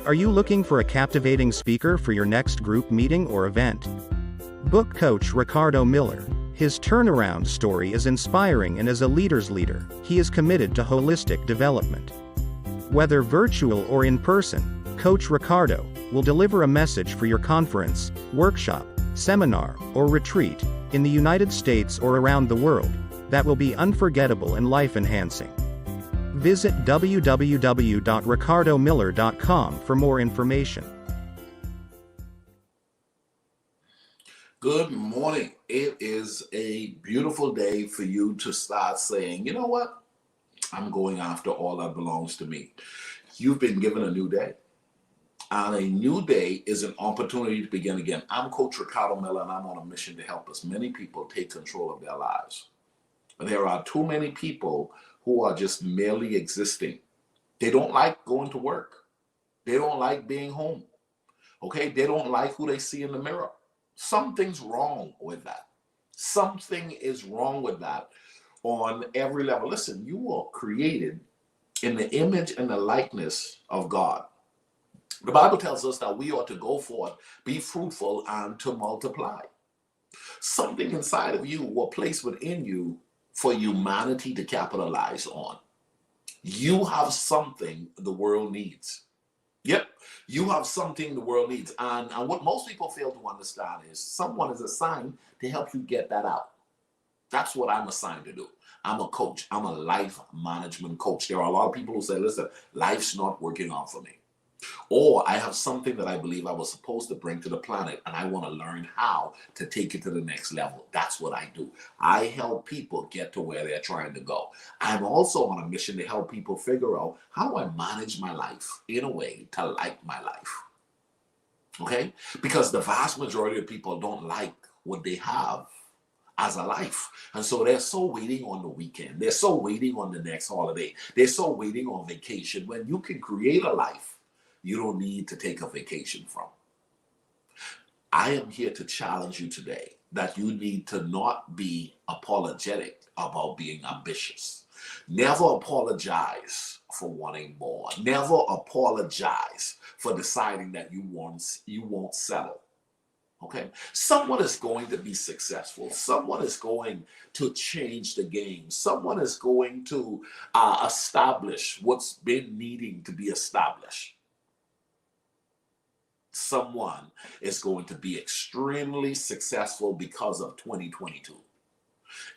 Are you looking for a captivating speaker for your next group meeting or event? Book coach Ricardo Miller. His turnaround story is inspiring, and as a leader's leader, he is committed to holistic development. Whether virtual or in person, Coach Ricardo will deliver a message for your conference, workshop, seminar, or retreat, in the United States or around the world, that will be unforgettable and life-enhancing. Visit www.ricardomiller.com for more information. Good morning. It is a beautiful day for you to start saying, you know what? I'm going after all that belongs to me. You've been given a new day. And a new day is an opportunity to begin again. I'm Coach Ricardo Miller, and I'm on a mission to help as many people take control of their lives. There are too many people who are just merely existing. They don't like going to work. They don't like being home. Okay? They don't like who they see in the mirror. Something's wrong with that. Something is wrong with that on every level. Listen, you were created in the image and the likeness of God. The Bible tells us that we ought to go forth, be fruitful, and to multiply. Something inside of you was placed within you for humanity to capitalize on. You have something the world needs. Yep, you have something the world needs. And what most people fail to understand is someone is assigned to help you get that out. That's what I'm assigned to do. I'm a coach. I'm a life management coach. There are a lot of people who say, listen, life's not working out for me. Or I have something that I believe I was supposed to bring to the planet, and I want to learn how to take it to the next level. That's what I do. I help people get to where they're trying to go. I'm also on a mission to help people figure out, how do I manage my life in a way to like my life? Okay? Because the vast majority of people don't like what they have as a life. And so they're so waiting on the weekend. They're so waiting on the next holiday. They're so waiting on vacation. When you can create a life you don't need to take a vacation from. I am here to challenge you today that you need to not be apologetic about being ambitious. Never apologize for wanting more. Never apologize for deciding that you won't settle. Okay? Someone is going to be successful. Someone is going to change the game. Someone is going to establish what's been needing to be established. Someone is going to be extremely successful because of 2022.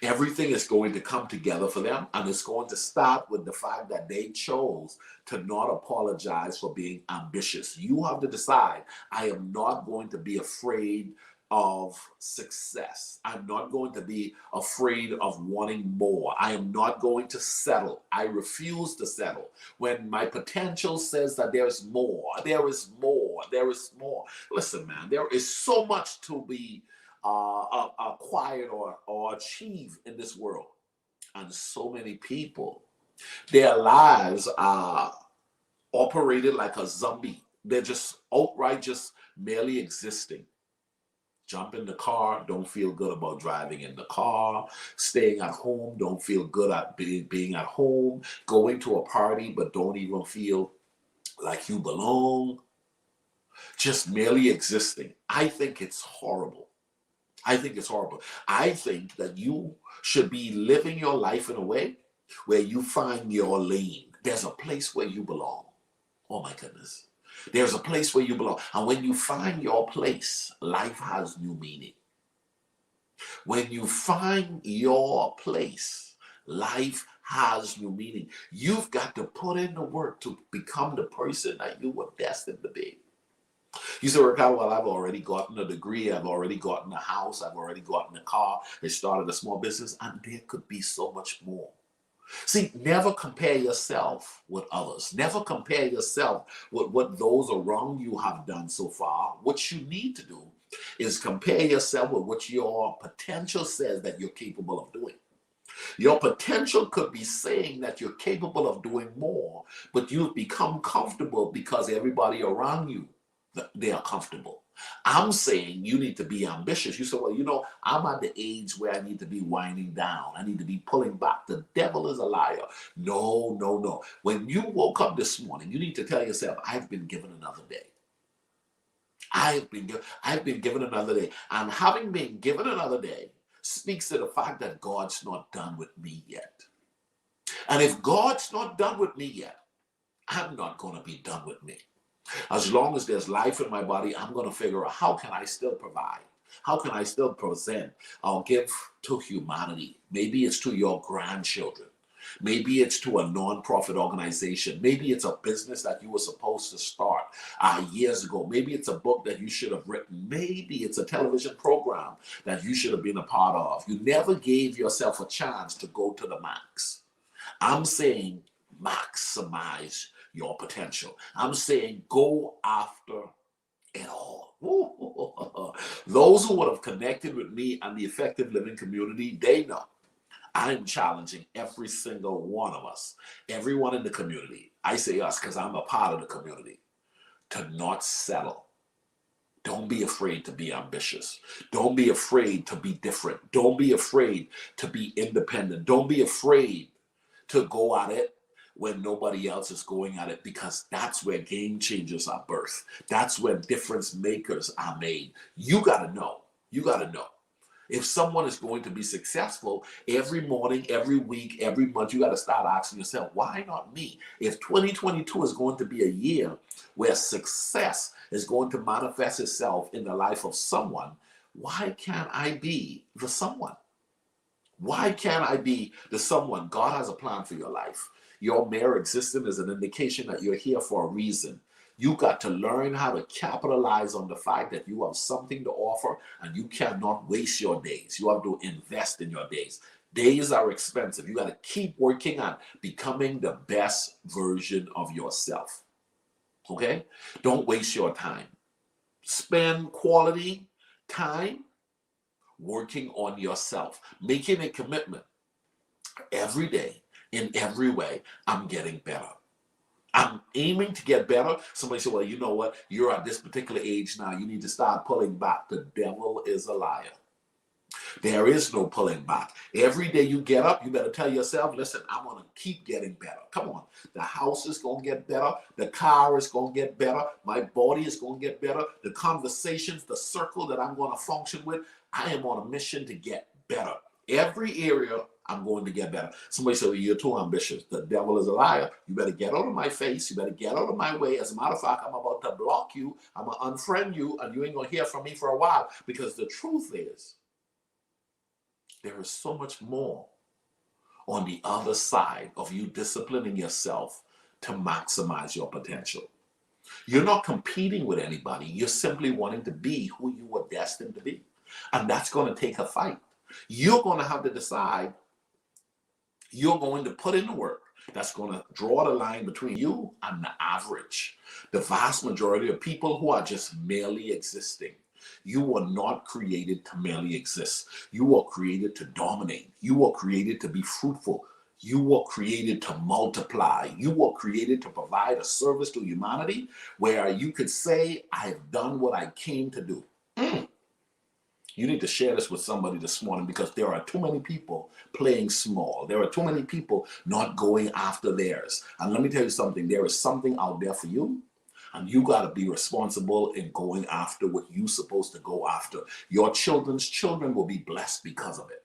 Everything is going to come together for them, and it's going to start with the fact that they chose to not apologize for being ambitious. You have to decide, I am not going to be afraid of success. I'm not going to be afraid of wanting more. I am not going to settle. I refuse to settle. When my potential says that there is more, there is more, there is more. Listen, man, there is so much to be acquired or achieved in this world. And so many people, their lives are operated like a zombie. They're just outright just merely existing. Jump in the car, don't feel good about driving in the car. Staying at home, don't feel good at being at home. Going to a party, but don't even feel like you belong. Just merely existing. I think it's horrible. I think it's horrible. I think that you should be living your life in a way where you find your lane. There's a place where you belong. Oh my goodness. There's a place where you belong. And when you find your place, life has new meaning. When you find your place, life has new meaning. You've got to put in the work to become the person that you were destined to be. You say, Ricardo, well, I've already gotten a degree. I've already gotten a house. I've already gotten a car. I started a small business. And there could be so much more. See, never compare yourself with others. Never compare yourself with what those around you have done so far. What you need to do is compare yourself with what your potential says that you're capable of doing. Your potential could be saying that you're capable of doing more, but you've become comfortable because everybody around you, they are comfortable. I'm saying you need to be ambitious. You say, well, I'm at the age where I need to be winding down. I need to be pulling back. The devil is a liar. No, no, no. When you woke up this morning, you need to tell yourself, I've been given another day. I've been given another day. And having been given another day speaks to the fact that God's not done with me yet. And if God's not done with me yet, I'm not going to be done with me. As long as there's life in my body, I'm going to figure out how can I still provide? How can I still present or give to humanity? Maybe it's to your grandchildren. Maybe it's to a non-profit organization. Maybe it's a business that you were supposed to start years ago. Maybe it's a book that you should have written. Maybe it's a television program that you should have been a part of. You never gave yourself a chance to go to the max. I'm saying maximize your potential. I'm saying go after it all. Those who would have connected with me and the Effective Living community, they know I'm challenging every single one of us, everyone in the community. I say us because I'm a part of the community, to not settle. Don't be afraid to be ambitious. Don't be afraid to be different. Don't be afraid to be independent. Don't be afraid to go at it when nobody else is going at it, because that's where game changers are birthed. That's where difference makers are made. You got to know. You got to know. If someone is going to be successful, every morning, every week, every month, you got to start asking yourself, why not me? If 2022 is going to be a year where success is going to manifest itself in the life of someone, why can't I be the someone? Why can't I be the someone? God has a plan for your life. Your mere existence is an indication that you're here for a reason. You got to learn how to capitalize on the fact that you have something to offer, and you cannot waste your days. You have to invest in your days. Days are expensive. You got to keep working on becoming the best version of yourself. Okay? Don't waste your time. Spend quality time working on yourself, making a commitment every day, in every way. I'm getting better. I'm aiming to get better. Somebody said, well, you know what? You're at this particular age now. You need to start pulling back. The devil is a liar. There is no pulling back. Every day you get up, you better tell yourself, listen, I'm going to keep getting better. Come on. The house is going to get better. The car is going to get better. My body is going to get better. The conversations, the circle that I'm going to function with, I am on a mission to get better. Every area, I'm going to get better. Somebody said, well, you're too ambitious. The devil is a liar. You better get out of my face. You better get out of my way. As a matter of fact, I'm about to block you. I'm going to unfriend you, and you ain't going to hear from me for a while. Because the truth is, there is so much more on the other side of you disciplining yourself to maximize your potential. You're not competing with anybody. You're simply wanting to be who you were destined to be. And that's going to take a fight. You're going to have to decide. You're going to put in the work that's going to draw the line between you and the average, the vast majority of people who are just merely existing. You were not created to merely exist. You were created to dominate. You were created to be fruitful. You were created to multiply. You were created to provide a service to humanity where you could say, I've done what I came to do. You need to share this with somebody this morning, because there are too many people playing small. There are too many people not going after theirs. And let me tell you something. There is something out there for you. And you got to be responsible in going after what you're supposed to go after. Your children's children will be blessed because of it.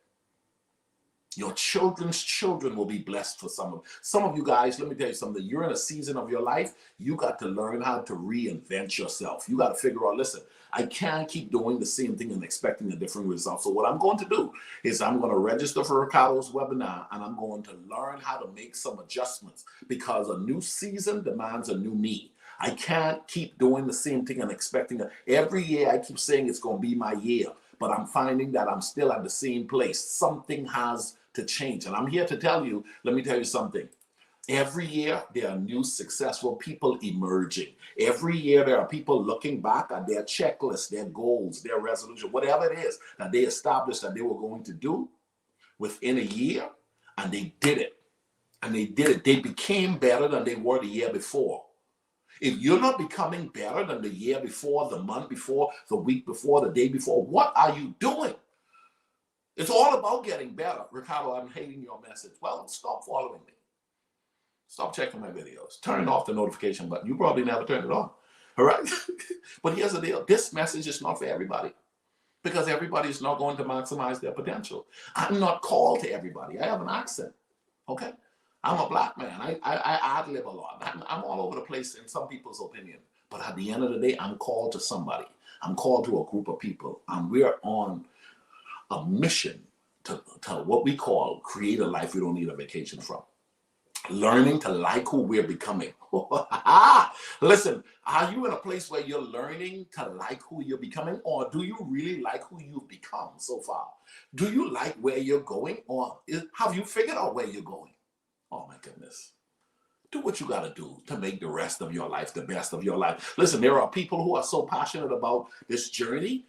Your children's children will be blessed for some of you guys. Let me tell you something. You're in a season of your life. You got to learn how to reinvent yourself. You got to figure out, listen, I can't keep doing the same thing and expecting a different result. So what I'm going to do is I'm going to register for Ricardo's webinar, and I'm going to learn how to make some adjustments, because a new season demands a new me. I can't keep doing the same thing and expecting it. Every year I keep saying it's going to be my year, but I'm finding that I'm still at the same place. Something has to change. And I'm here to tell you, let me tell you something. Every year there are new successful people emerging. Every year there are people looking back at their checklist, their goals, their resolution, whatever it is that they established that they were going to do within a year, and they did it. And they did it. They became better than they were the year before. If you're not becoming better than the year before, the month before, the week before, the day before, what are you doing? It's all about getting better. Ricardo, I'm hating your message. Well, stop following me. Stop checking my videos. Turn off the notification button. You probably never turned it on. All right? But here's the deal. This message is not for everybody, because everybody is not going to maximize their potential. I'm not called to everybody. I have an accent. Okay? I'm a black man. I ad-lib a lot. I'm all over the place in some people's opinion. But at the end of the day, I'm called to somebody. I'm called to a group of people. And we're on a mission to what we call create a life we don't need a vacation from. Learning to like who we're becoming. Listen, are you in a place where you're learning to like who you're becoming, or do you really like who you've become so far? Do you like where you're going, or have you figured out where you're going? Oh my goodness. Do what you got to do to make the rest of your life the best of your life. Listen, there are people who are so passionate about this journey.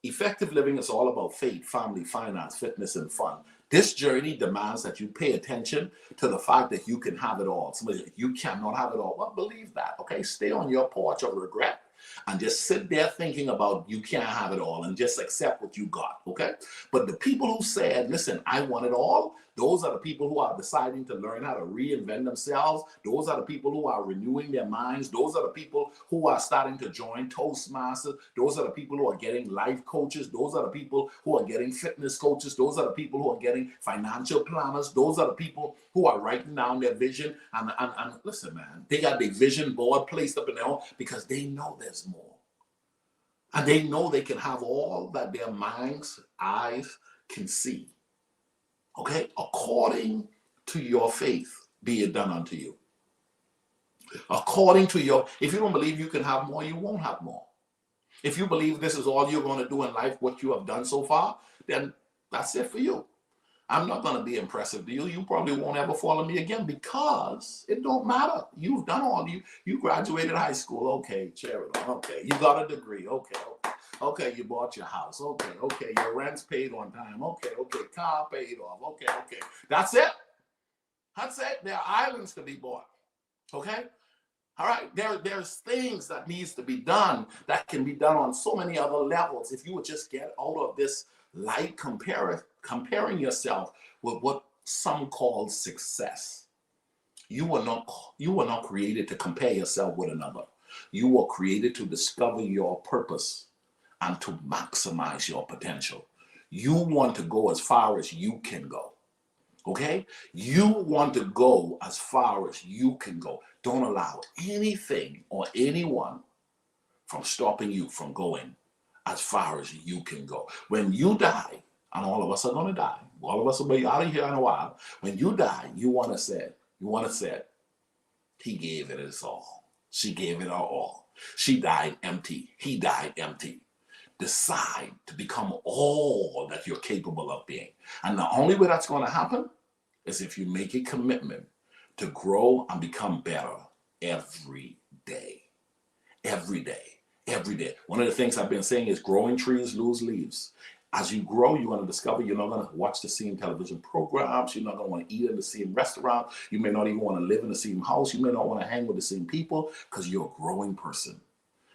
Effective living is all about faith, family, finance, fitness, and fun. This journey demands that you pay attention to the fact that you can have it all. Somebody, you cannot have it all. Well, believe that, okay? Stay on your porch of regret and just sit there thinking about you can't have it all, and just accept what you got, okay? But the people who said, listen, I want it all, those are the people who are deciding to learn how to reinvent themselves. Those are the people who are renewing their minds. Those are the people who are starting to join Toastmasters. Those are the people who are getting life coaches. Those are the people who are getting fitness coaches. Those are the people who are getting financial planners. Those are the people who are writing down their vision. And listen, man, they got their vision board placed up in their home because they know there's more. And they know they can have all that their minds, eyes can see. Okay? According to your faith, be it done unto you. According to your, if you don't believe you can have more, you won't have more. If you believe this is all you're going to do in life, what you have done so far, then that's it for you. I'm not going to be impressive to you. You probably won't ever follow me again, because it don't matter. You've done all you graduated high school. Okay, charity. Okay, you got a degree. Okay. Okay, you bought your house. Okay, your rent's paid on time. Okay, car paid off. Okay. That's it. There are islands to be bought. Okay? All right, there's things that needs to be done that can be done on so many other levels. If you would just get out of this light comparing yourself with what some call success. You were not created to compare yourself with another. You were created to discover your purpose and to maximize your potential. You want to go as far as you can go. Okay? You want to go as far as you can go. Don't allow anything or anyone from stopping you from going as far as you can go. When you die, and all of us are going to die, all of us will be out of here in a while. When you die, you want to say, he gave it his all. She gave it her all. She died empty. He died empty. Decide to become all that you're capable of being. And the only way that's going to happen is if you make a commitment to grow and become better every day. Every day. Every day. One of the things I've been saying is growing trees lose leaves. As you grow, you're going to discover you're not going to watch the same television programs. You're not going to want to eat in the same restaurant. You may not even want to live in the same house. You may not want to hang with the same people, because you're a growing person.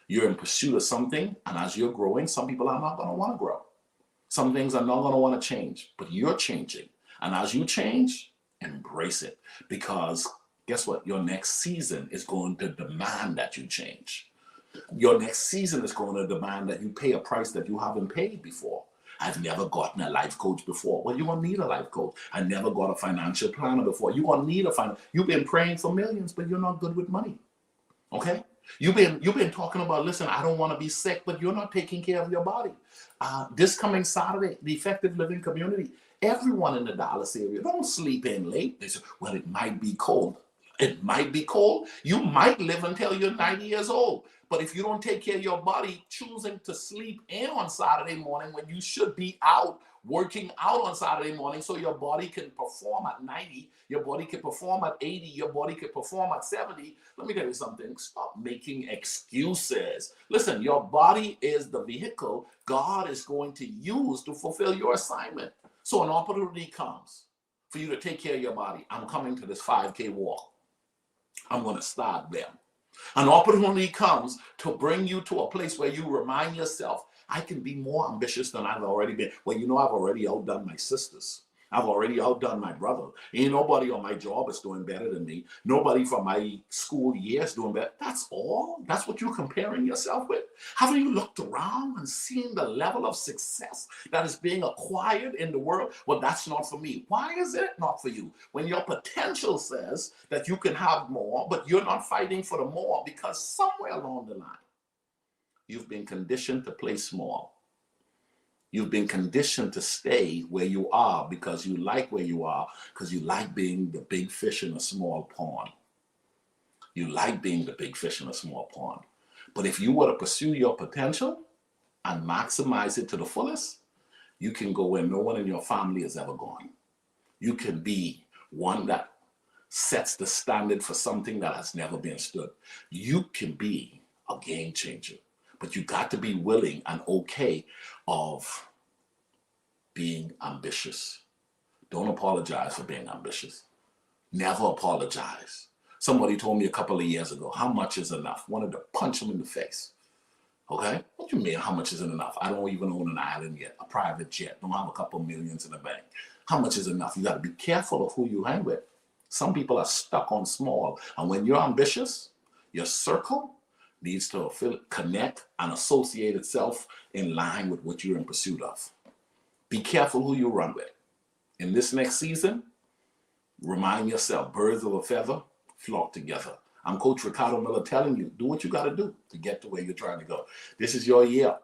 You're in pursuit of something, and as you're growing, some people are not going to want to grow. Some things are not going to want to change, but you're changing. And as you change, embrace it, because guess what? Your next season is going to demand that you change. Your next season is going to demand that you pay a price that you haven't paid before. I've never gotten a life coach before. Well, you're going to need a life coach. I never got a financial planner before. You're going to need a You've been praying for millions, but you're not good with money. Okay? You've been talking about, listen, I don't want to be sick, but you're not taking care of your body. This coming Saturday, the Effective Living Community, everyone in the Dallas area, don't sleep in late. They say, well, it might be cold. It might be cold. You might live until you're 90 years old. But if you don't take care of your body, choosing to sleep in on Saturday morning when you should be out working out on Saturday morning so your body can perform at 90, your body can perform at 80, your body can perform at 70. Let me tell you something. Stop making excuses. Listen, your body is the vehicle God is going to use to fulfill your assignment. So an opportunity comes for you to take care of your body. I'm coming to this 5K walk. I'm going to start there. An opportunity comes to bring you to a place where you remind yourself, I can be more ambitious than I've already been. Well, you know, I've already outdone my sisters. I've already outdone my brother. Ain't nobody on my job is doing better than me. Nobody from my school years doing better. That's all. That's what you're comparing yourself with. Haven't you looked around and seen the level of success that is being acquired in the world? Well, that's not for me. Why is it not for you? When your potential says that you can have more, but you're not fighting for the more because somewhere along the line, you've been conditioned to play small. You've been conditioned to stay where you are because you like where you are, because you like being the big fish in a small pond. You like being the big fish in a small pond. But if you were to pursue your potential and maximize it to the fullest, you can go where no one in your family has ever gone. You can be one that sets the standard for something that has never been stood. You can be a game changer. But you got to be willing and okay of being ambitious. Don't apologize for being ambitious. Never apologize. Somebody told me a couple of years ago, how much is enough? Wanted to punch them in the face. Okay? What do you mean, how much isn't enough? I don't even own an island yet, a private jet. Don't have a couple millions in the bank. How much is enough? You got to be careful of who you hang with. Some people are stuck on small. And when you're ambitious, your circle needs to connect and associate itself in line with what you're in pursuit of. Be careful who you run with. In this next season, remind yourself, birds of a feather flock together. I'm Coach Ricardo Miller telling you, do what you got to do to get to where you're trying to go. This is your year.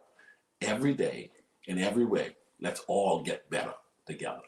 Every day, in every way, let's all get better together.